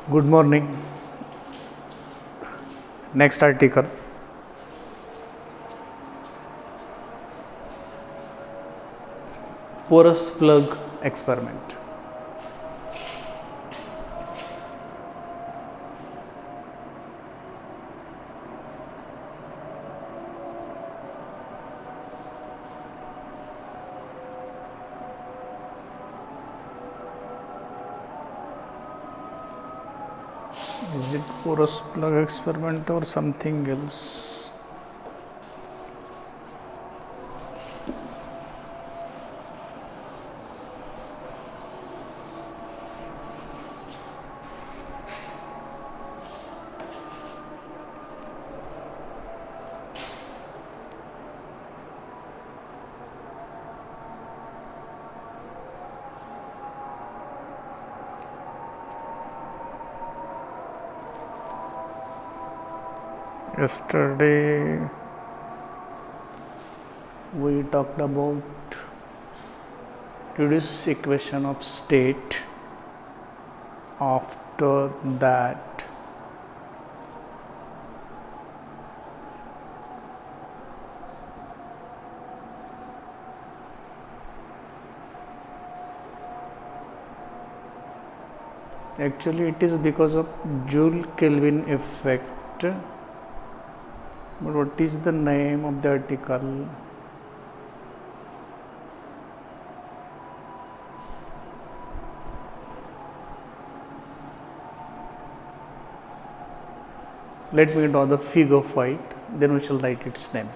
Good morning. Next article. Porous plug experiment. Is it porous plug experiment or something else? Yesterday we talked about reduced equation of state. After that actually it is because of Joule Kelvin effect. But what is the name of the article? Let me draw the figure for it, then we shall write its name.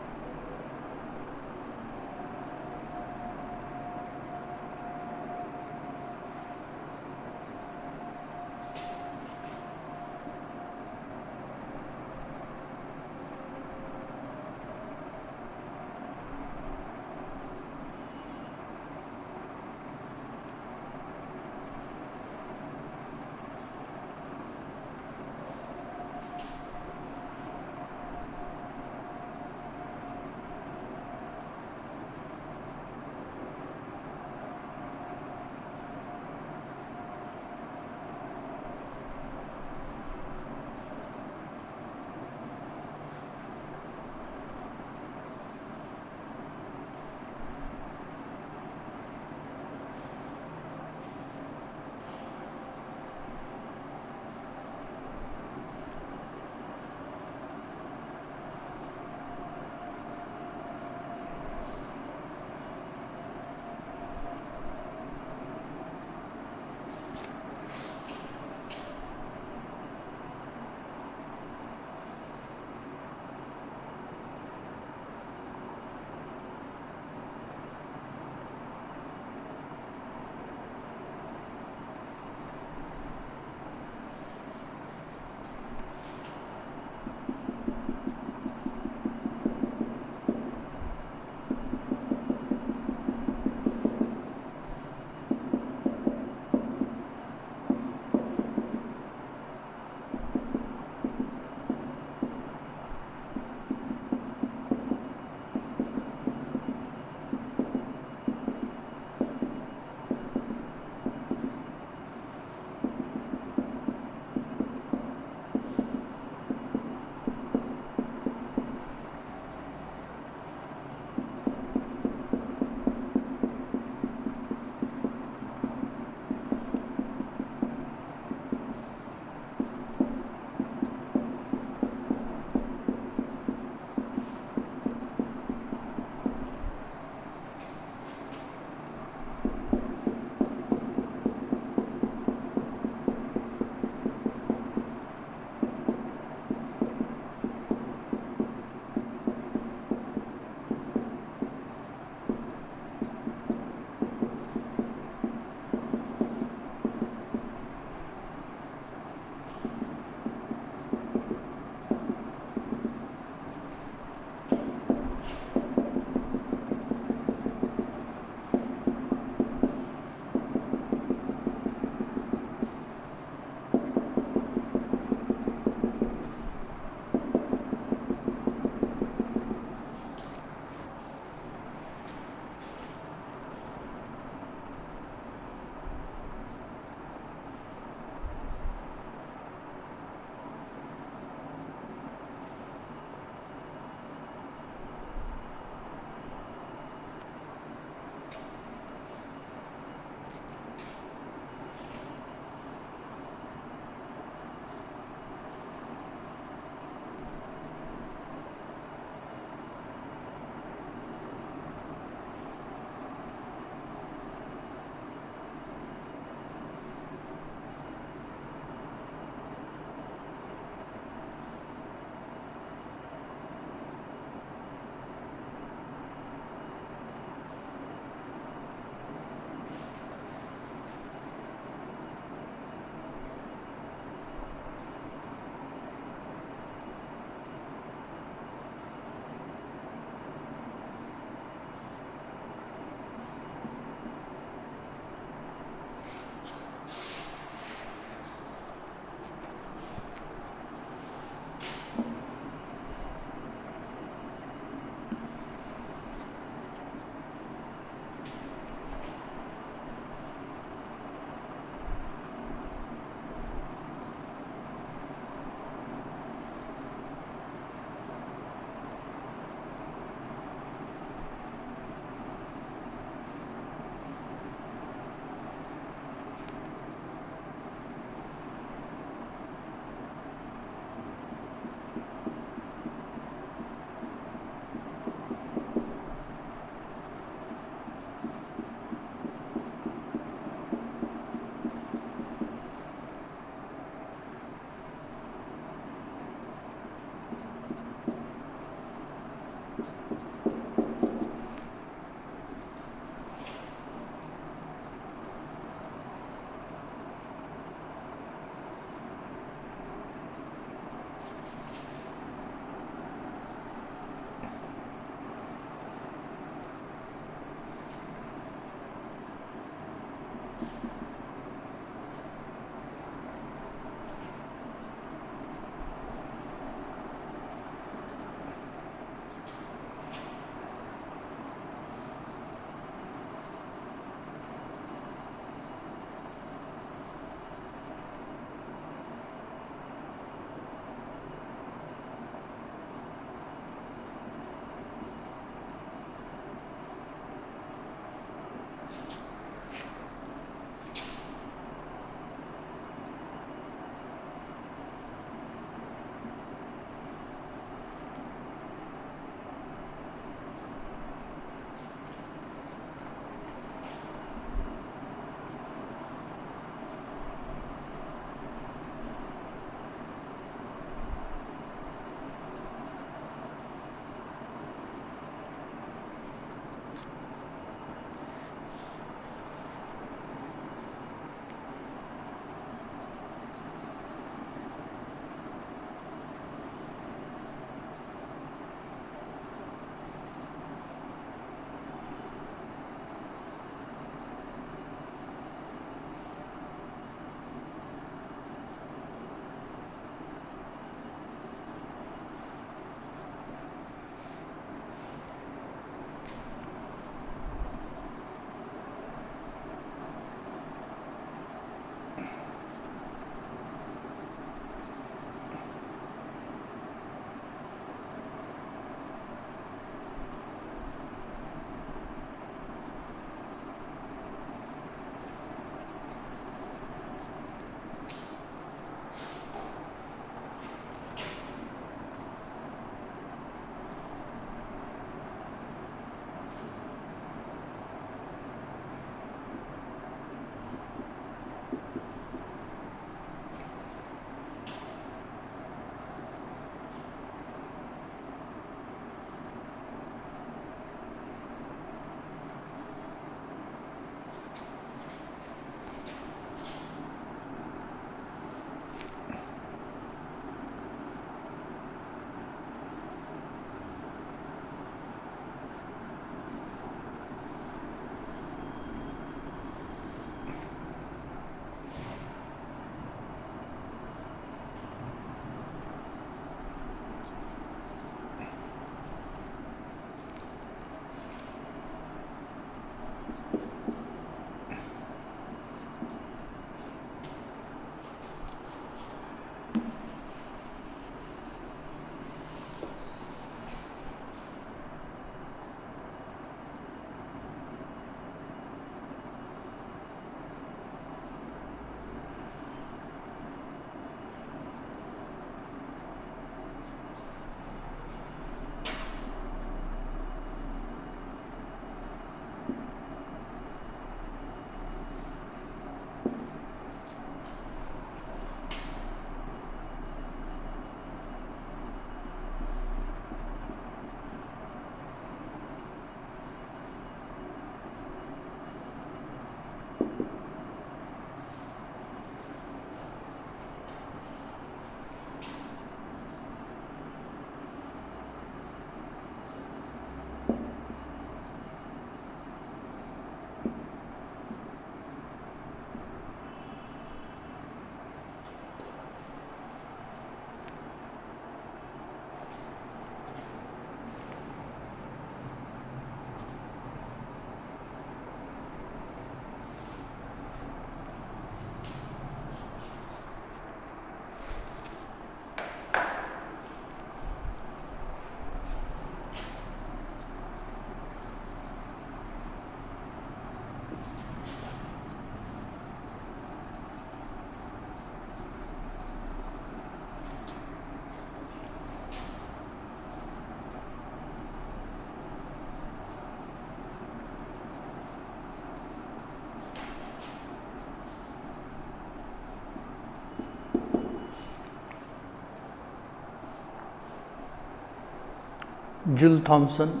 Joule-Thomson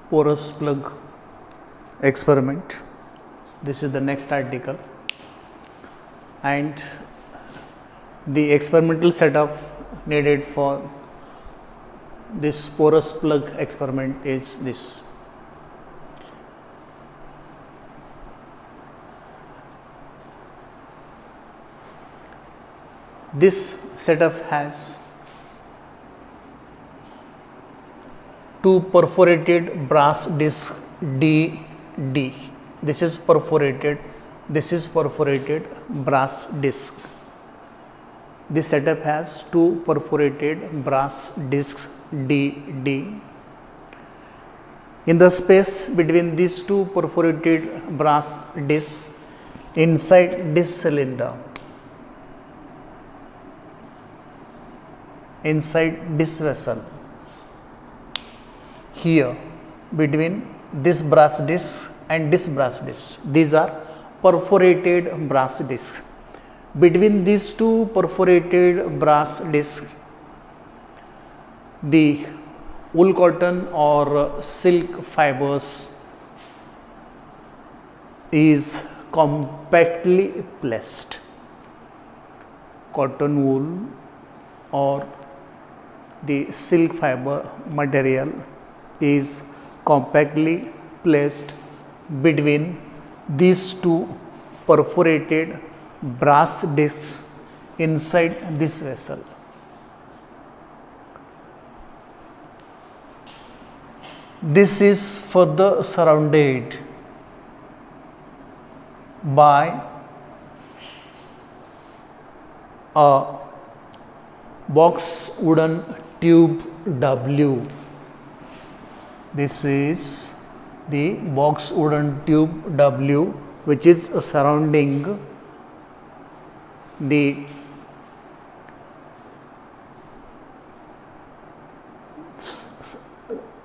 porous plug experiment. This is the next article, and the experimental setup needed for this porous plug experiment is this. This setup has two perforated brass disc DD. This is perforated brass disc. This setup has two perforated brass discs DD. In the space between these two perforated brass discs, inside this cylinder, inside this vessel, here between this brass disc and this brass disc, these are perforated brass discs. Between these two perforated brass discs, the wool cotton or silk fibers is compactly placed. Cotton wool or the silk fiber material is compactly placed between these two perforated brass discs inside this vessel. This is further surrounded by a box wooden tube W. This is the box wooden tube W, which is surrounding the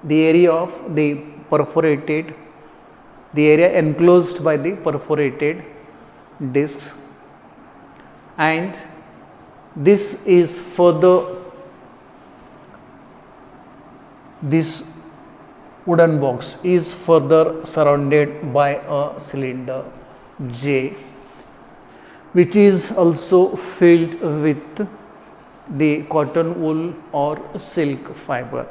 area of the perforated, the area enclosed by the perforated discs, and this is further, this wooden box is further surrounded by a cylinder J, which is also filled with the cotton wool or silk fiber.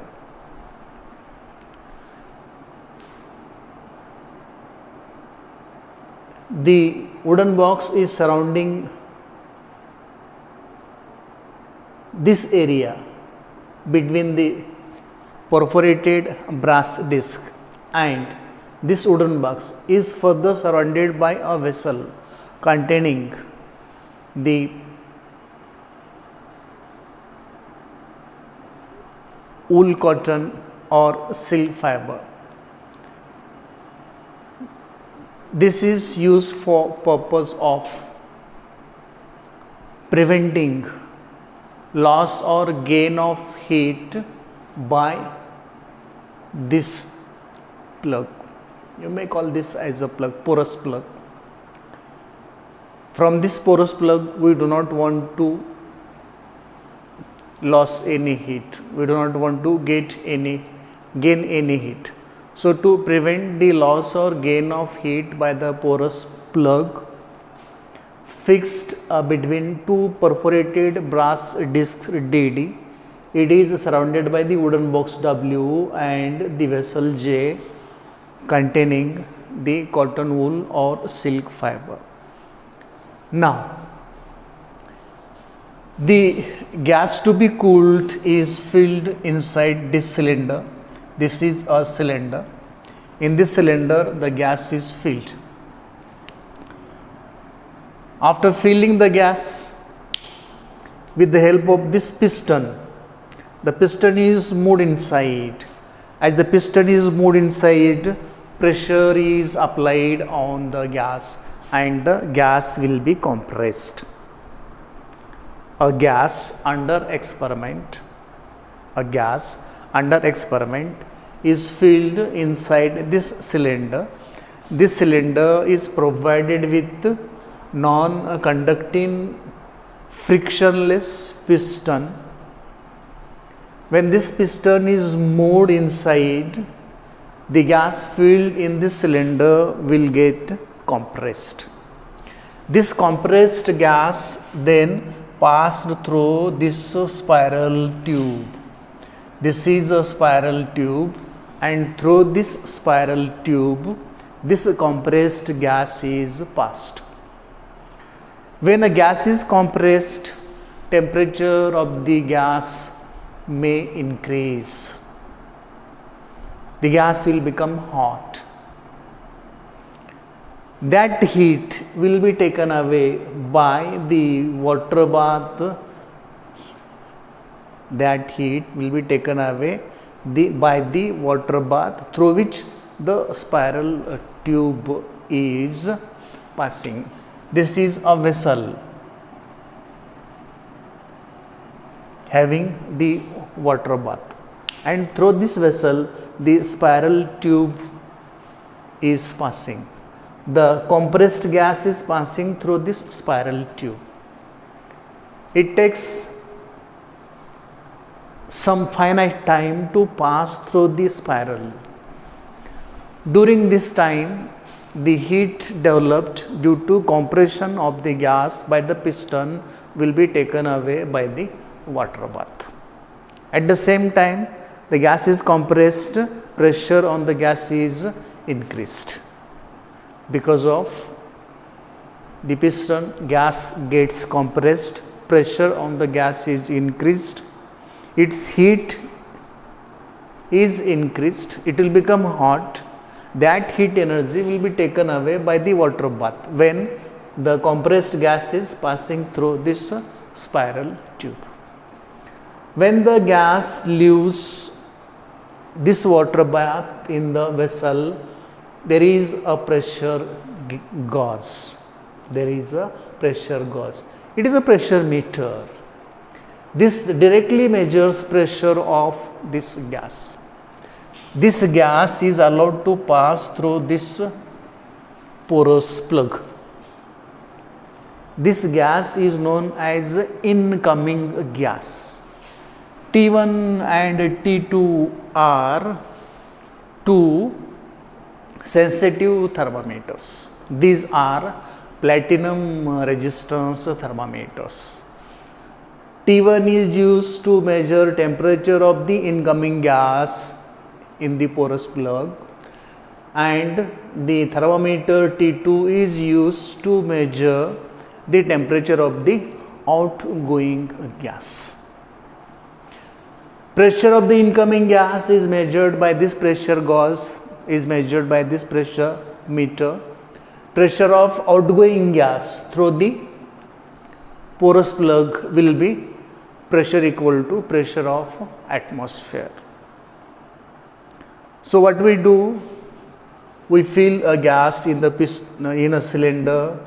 The wooden box is surrounding this area between the perforated brass disc, and this wooden box is further surrounded by a vessel containing the wool cotton or silk fiber. This is used for purpose of preventing loss or gain of heat by this plug. You may call this as a plug, porous plug. From this porous plug, we do not want to lose any heat. We do not want to gain any heat. So, to prevent the loss or gain of heat by the porous plug fixed between two perforated brass discs DD, it is surrounded by the wooden box W and the vessel J containing the cotton wool or silk fiber. Now, the gas to be cooled is filled inside this cylinder. This is a cylinder. In this cylinder, the gas is filled. After filling the gas, with the help of this piston, the piston is moved inside. As the piston is moved inside, pressure is applied on the gas and the gas will be compressed. A gas under experiment is filled inside this cylinder. This cylinder is provided with non-conducting frictionless piston When this piston is moved inside, the gas filled in this cylinder will get compressed. This compressed gas then passed through this spiral tube. This is a spiral tube, and through this spiral tube, this compressed gas is passed. When a gas is compressed, temperature of the gas may increase. The gas will become hot. That heat will be taken away by the water bath. That heat will be taken away by the water bath through which the spiral tube is passing. This is a vessel having the water bath, and through this vessel the spiral tube is passing. The compressed gas is passing through this spiral tube. It takes some finite time to pass through the spiral. During this time, the heat developed due to compression of the gas by the piston will be taken away by the water bath. At the same time, the gas is compressed, pressure on the gas is increased. Because of the piston, gas gets compressed, pressure on the gas is increased, its heat is increased, it will become hot. That heat energy will be taken away by the water bath when the compressed gas is passing through this spiral tube. When the gas leaves this water bath in the vessel, there is a pressure gauge. There is a pressure gauge. It is a pressure meter. This directly measures pressure of this gas. This gas is allowed to pass through this porous plug. This gas is known as incoming gas. T1 and T2 are two sensitive thermometers. These are platinum resistance thermometers. T1 is used to measure temperature of the incoming gas in the porous plug, and the thermometer T2 is used to measure the temperature of the outgoing gas. Pressure of the incoming gas is measured by this pressure gauge, is measured by this pressure meter. Pressure of outgoing gas through the porous plug will be pressure equal to pressure of atmosphere. So what we do, we fill a gas in the in a cylinder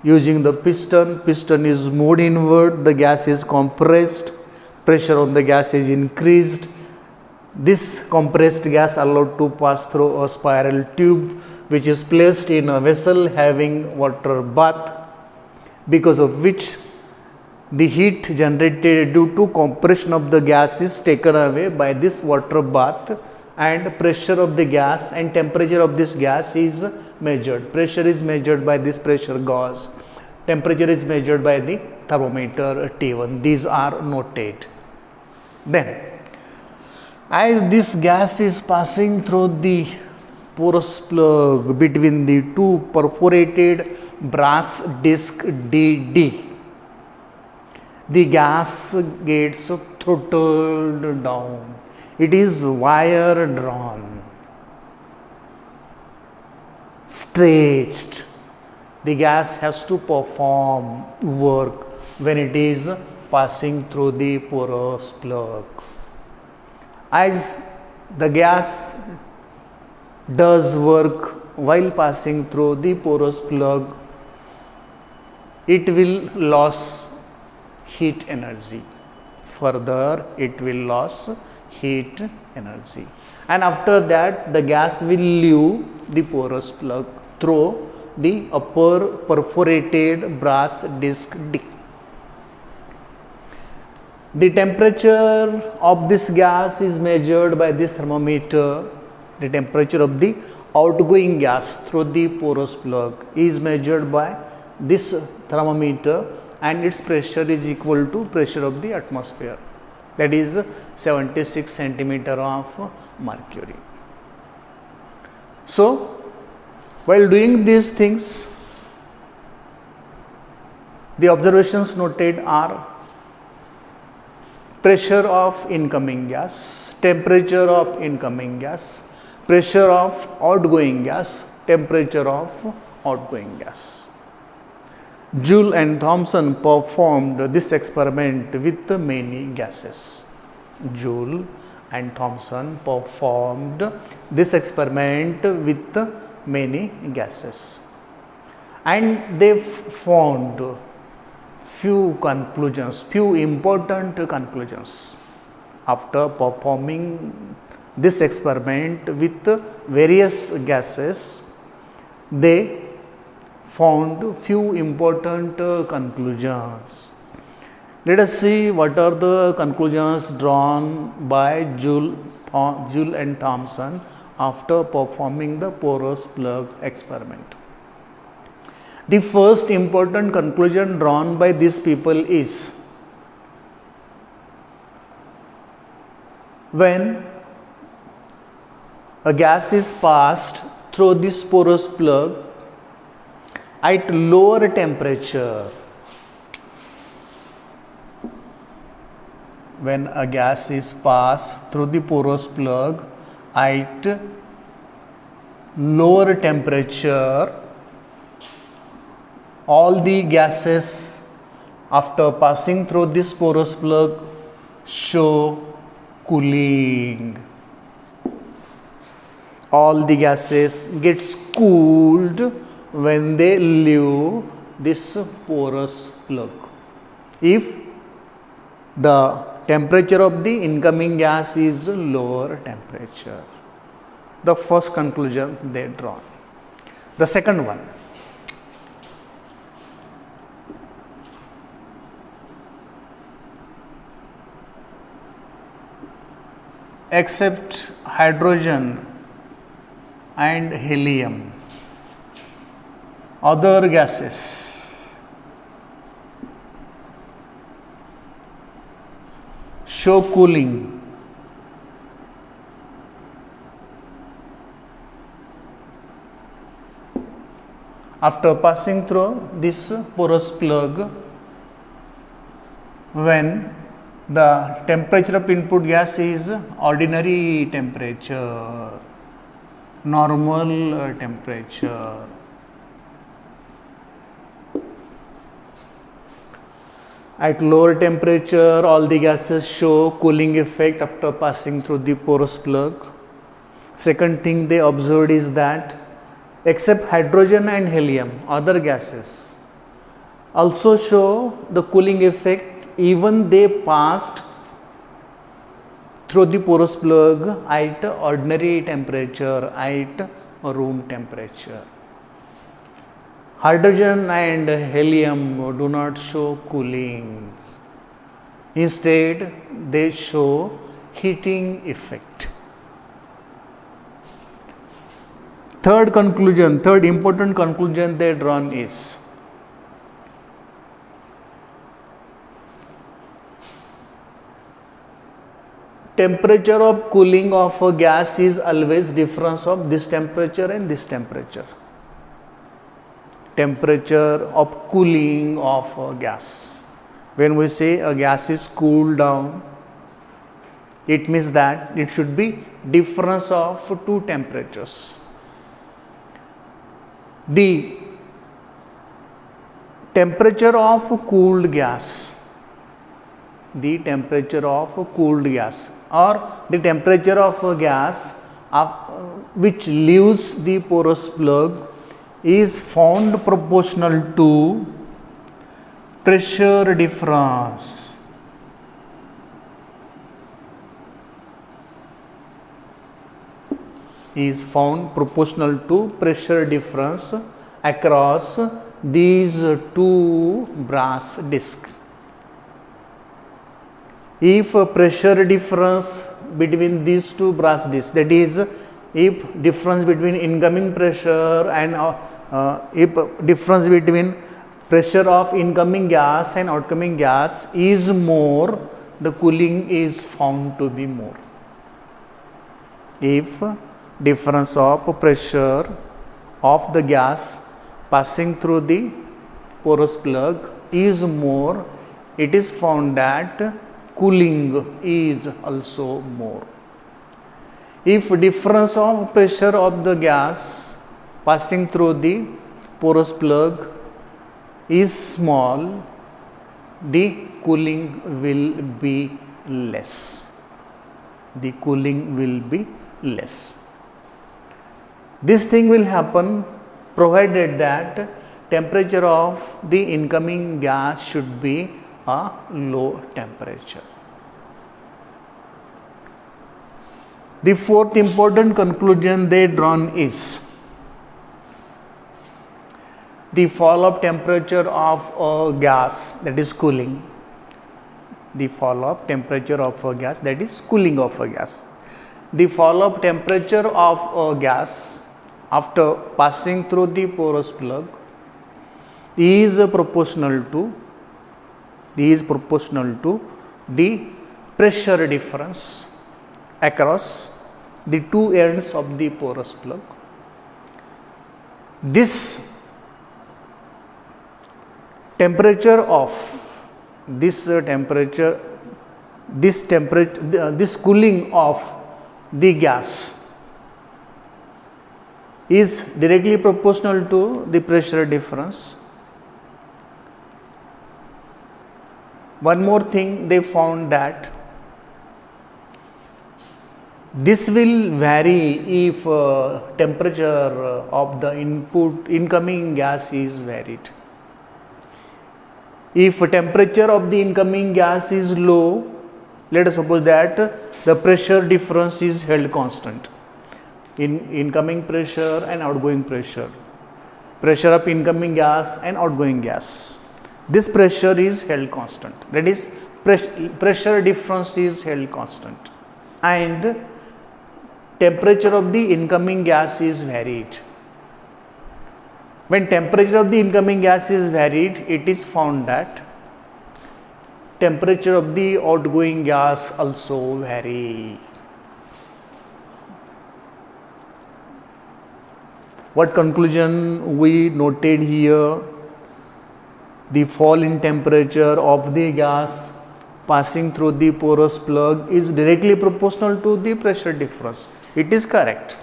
using the piston. Piston is moved inward, the gas is compressed, pressure on the gas is increased. This compressed gas allowed to pass through a spiral tube which is placed in a vessel having water bath, because of which the heat generated due to compression of the gas is taken away by this water bath, and pressure of the gas and temperature of this gas is measured. Pressure is measured by this pressure gauge. Temperature is measured by the thermometer T1. These are noted. Then, as this gas is passing through the porous plug between the two perforated brass disc DD, the gas gets throttled down. It is wire drawn, stretched. The gas has to perform work when it is passing through the porous plug. As the gas does work while passing through the porous plug, it will lose heat energy. Further, it will lose heat energy, and after that the gas will leave the porous plug through the upper perforated brass disc D. The temperature of this gas is measured by this thermometer. The temperature of the outgoing gas through the porous plug is measured by this thermometer, and its pressure is equal to pressure of the atmosphere, that is 76 centimeter of mercury. So while doing these things, the observations noted are pressure of incoming gas, temperature of incoming gas, pressure of outgoing gas, temperature of outgoing gas. Joule and Thomson performed this experiment with many gases. Joule and Thomson performed this experiment with many gases, and they found few important conclusions. After performing this experiment with various gases, they found few important conclusions. Let us see what are the conclusions drawn by Joule and Thomson after performing the porous plug experiment. The first important conclusion drawn by these people is, when a gas is passed through this porous plug at lower temperature, when a gas is passed through the porous plug at lower temperature, all the gases after passing through this porous plug show cooling. All the gases gets cooled when they leave this porous plug. If the temperature of the incoming gas is lower temperature. The first conclusion they draw. The second one, except hydrogen and helium, other gases show cooling. After passing through this porous plug, when the temperature of input gas is ordinary temperature, normal temperature, at lower temperature all the gases show cooling effect after passing through the porous plug. Second thing they observed is that except hydrogen and helium, other gases also show the cooling effect even they passed through the porous plug at ordinary temperature, at room temperature. Hydrogen and helium do not show cooling. Instead, they show heating effect. Third important conclusion they drawn is, temperature of cooling of a gas is always difference of this temperature and this temperature. Temperature of cooling of a gas. When we say a gas is cooled down, it means that it should be difference of two temperatures. The temperature of cooled gas, or the temperature of a gas which leaves the porous plug is found proportional to pressure difference. Is found proportional to pressure difference across these two brass discs. if pressure difference between these two brass discs, that is, if difference between incoming pressure and if difference between pressure of incoming gas and outgoing gas is more, the cooling is found to be more. If difference of pressure of the gas passing through the porous plug is more, it is found that cooling is also more. If difference of pressure of the gas passing through the porous plug is small, the cooling will be less. The cooling will be less. This thing will happen provided that temperature of the incoming gas should be a low temperature. The fourth important conclusion they drawn is the fall of temperature of a gas, that is cooling. The fall of temperature of a gas, that is cooling of a gas. The fall of temperature of a gas after passing through the porous plug is proportional to the pressure difference across the two ends of the porous plug. This temperature of this cooling of the gas is directly proportional to the pressure difference. One more thing, they found that this will vary if temperature of the incoming gas is varied. If temperature of the incoming gas is low, let us suppose that the pressure difference is held constant in incoming pressure and outgoing pressure, pressure of incoming gas and outgoing gas. This pressure is held constant, that is pressure difference is held constant, and temperature of the incoming gas is varied. When temperature of the incoming gas is varied, it is found that temperature of the outgoing gas also vary. What conclusion we noted here? The fall in temperature of the gas passing through the porous plug is directly proportional to the pressure difference. It is correct.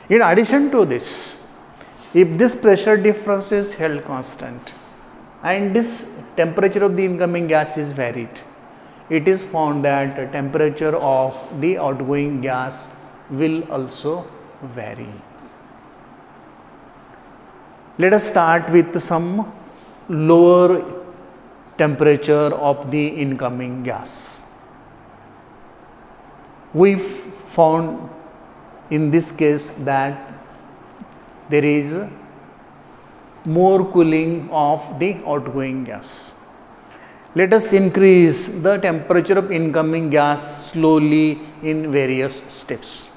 In addition to this, if this pressure difference is held constant and this temperature of the incoming gas is varied, it is found that the temperature of the outgoing gas will also vary. Let us start with some lower temperature of the incoming gas. We found in this case that there is more cooling of the outgoing gas. Let us increase the temperature of incoming gas slowly in various steps.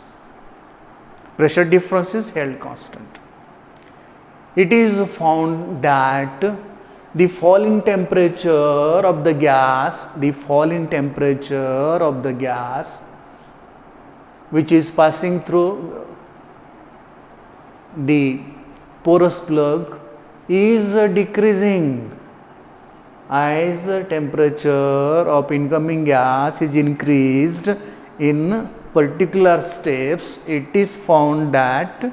Pressure difference is held constant. It is found that the fall in temperature of the gas, which is passing through the porous plug, is decreasing as temperature of incoming gas is increased in particular steps. It is found that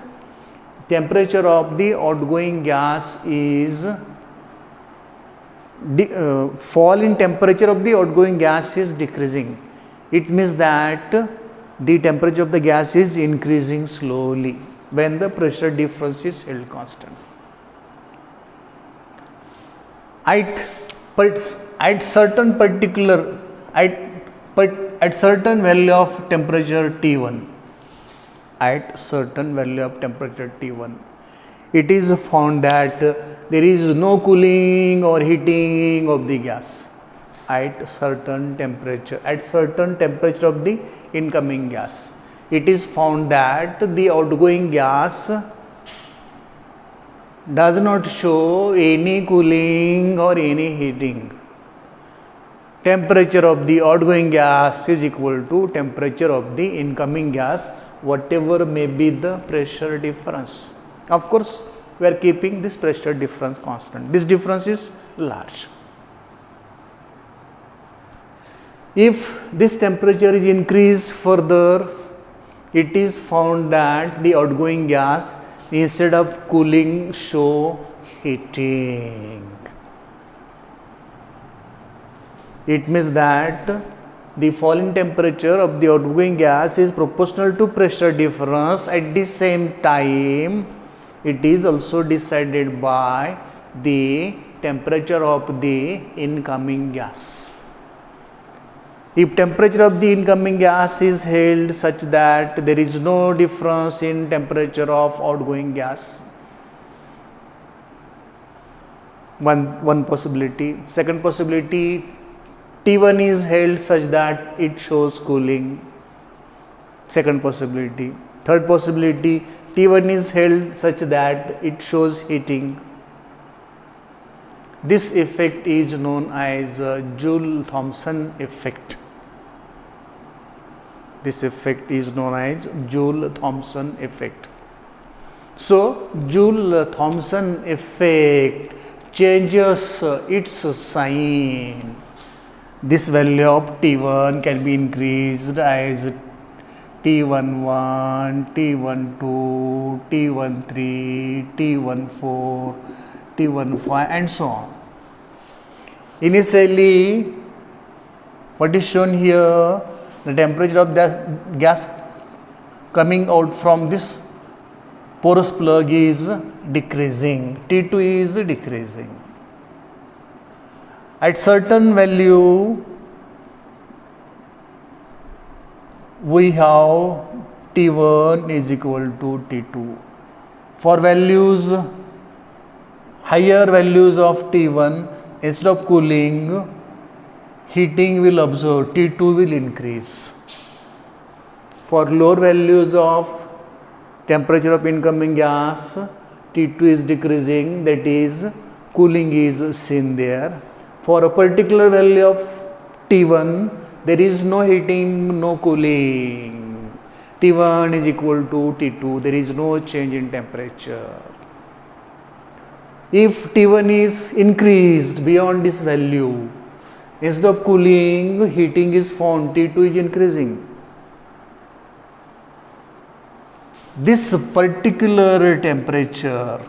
temperature of the outgoing gas is fall in temperature of the outgoing gas is decreasing. It means that the temperature of the gas is increasing slowly when the pressure difference is held constant. At certain value of temperature T1, it is found that there is no cooling or heating of the gas. at certain temperature of the incoming gas. It is found that the outgoing gas does not show any cooling or any heating. Temperature of the outgoing gas is equal to temperature of the incoming gas, whatever may be the pressure difference. Of course, we are keeping this pressure difference constant. This difference is large. If this temperature is increased further, it is found that the outgoing gas, instead of cooling, show heating. It means that the falling temperature of the outgoing gas is proportional to pressure difference. At the same time, it is also decided by the temperature of the incoming gas. If temperature of the incoming gas is held such that there is no difference in temperature of outgoing gas, one possibility. Second possibility, T1 is held such that it shows cooling. Second possibility. Third possibility, T1 is held such that it shows heating. This effect is known as Joule-Thomson effect. This effect is known as Joule-Thomson effect. So, Joule-Thomson effect changes its sign. This value of T1 can be increased as T11, T12, T13, T14, T15 and so on. Initially, what is shown here, the temperature of the gas coming out from this porous plug is decreasing, T2 is decreasing. At certain value, we have T1 is equal to T2. For values, higher values of T1, instead of cooling, heating will observe, T2 will increase. For lower values of temperature of incoming gas, T2 is decreasing, that is, cooling is seen there. For a particular value of T1, there is no heating, no cooling. T1 is equal to T2, there is no change in temperature. If T1 is increased beyond this value, instead of cooling, heating is found, T2 is increasing. This particular temperature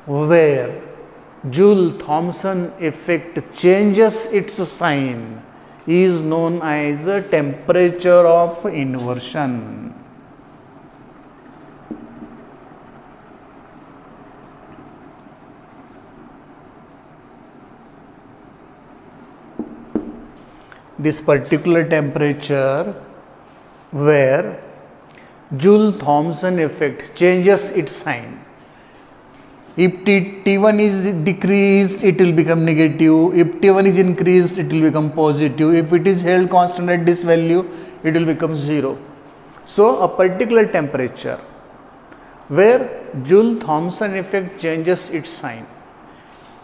where Joule-Thomson effect changes its sign is known as a temperature of inversion. This particular temperature where Joule-Thomson effect changes its sign. If T1 is decreased, it will become negative. If T1 is increased, it will become positive. If it is held constant at this value, it will become 0. So, a particular temperature where Joule-Thomson effect changes its sign.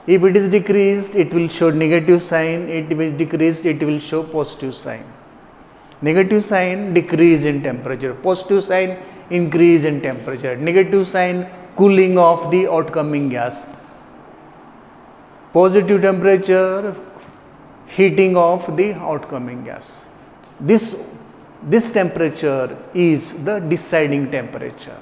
If it is decreased, it will show negative sign. If it is decreased, it will show positive sign. Negative sign, decrease in temperature. Positive sign, increase in temperature. Negative sign, cooling of the outcoming gas. Positive temperature, heating of the outcoming gas. This temperature is the deciding temperature.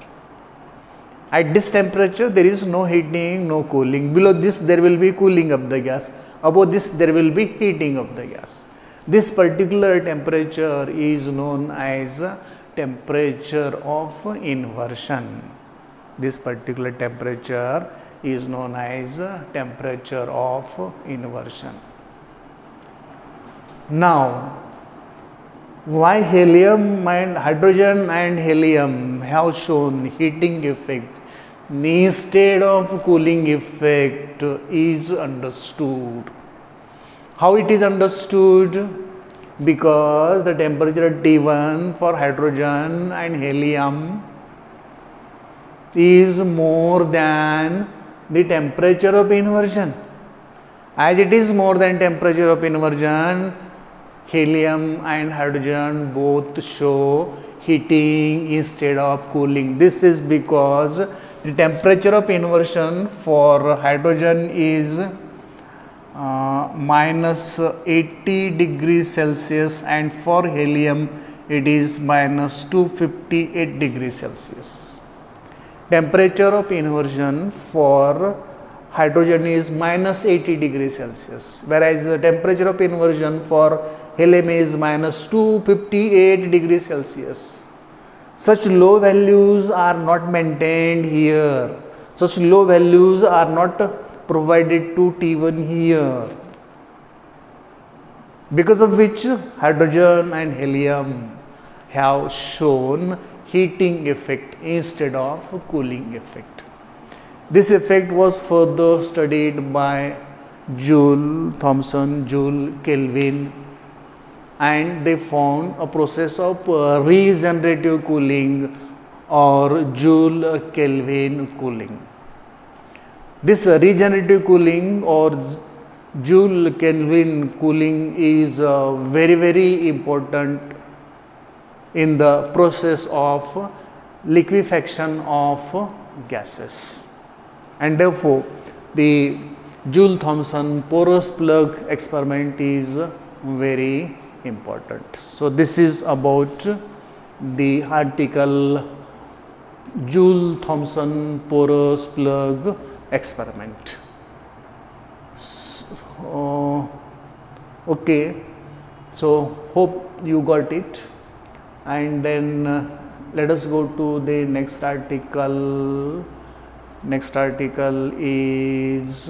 At this temperature, there is no heating, no cooling. Below this, there will be cooling of the gas. Above this, there will be heating of the gas. This particular temperature is known as temperature of inversion. This particular temperature is known as temperature of inversion. Now, why helium and hydrogen and helium have shown heating effect instead of cooling effect is understood. How it is understood? Because the temperature at T1 for hydrogen and helium is more than the temperature of inversion. As it is more than temperature of inversion, helium and hydrogen both show heating instead of cooling. This is because the temperature of inversion for hydrogen is minus 80 degrees Celsius and for helium it is minus 258 degrees Celsius. Temperature of inversion for hydrogen is minus 80 degrees Celsius, whereas the temperature of inversion for helium is minus 258 degrees Celsius. Such low values are not maintained here. Such low values are not provided to T1 here, because of which hydrogen and helium have shown heating effect instead of cooling effect. This effect was further studied by Joule, Thomson, Joule, Kelvin, and they found a process of regenerative cooling or Joule-Kelvin cooling. This regenerative cooling or Joule-Kelvin cooling is very important in the process of liquefaction of gases, and therefore the Joule-Thomson porous plug experiment is very important. So this is about the article Joule-Thomson porous plug experiment. Okay, so hope you got it, and then let us go to the next article. Next article is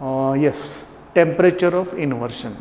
yes, temperature of inversion.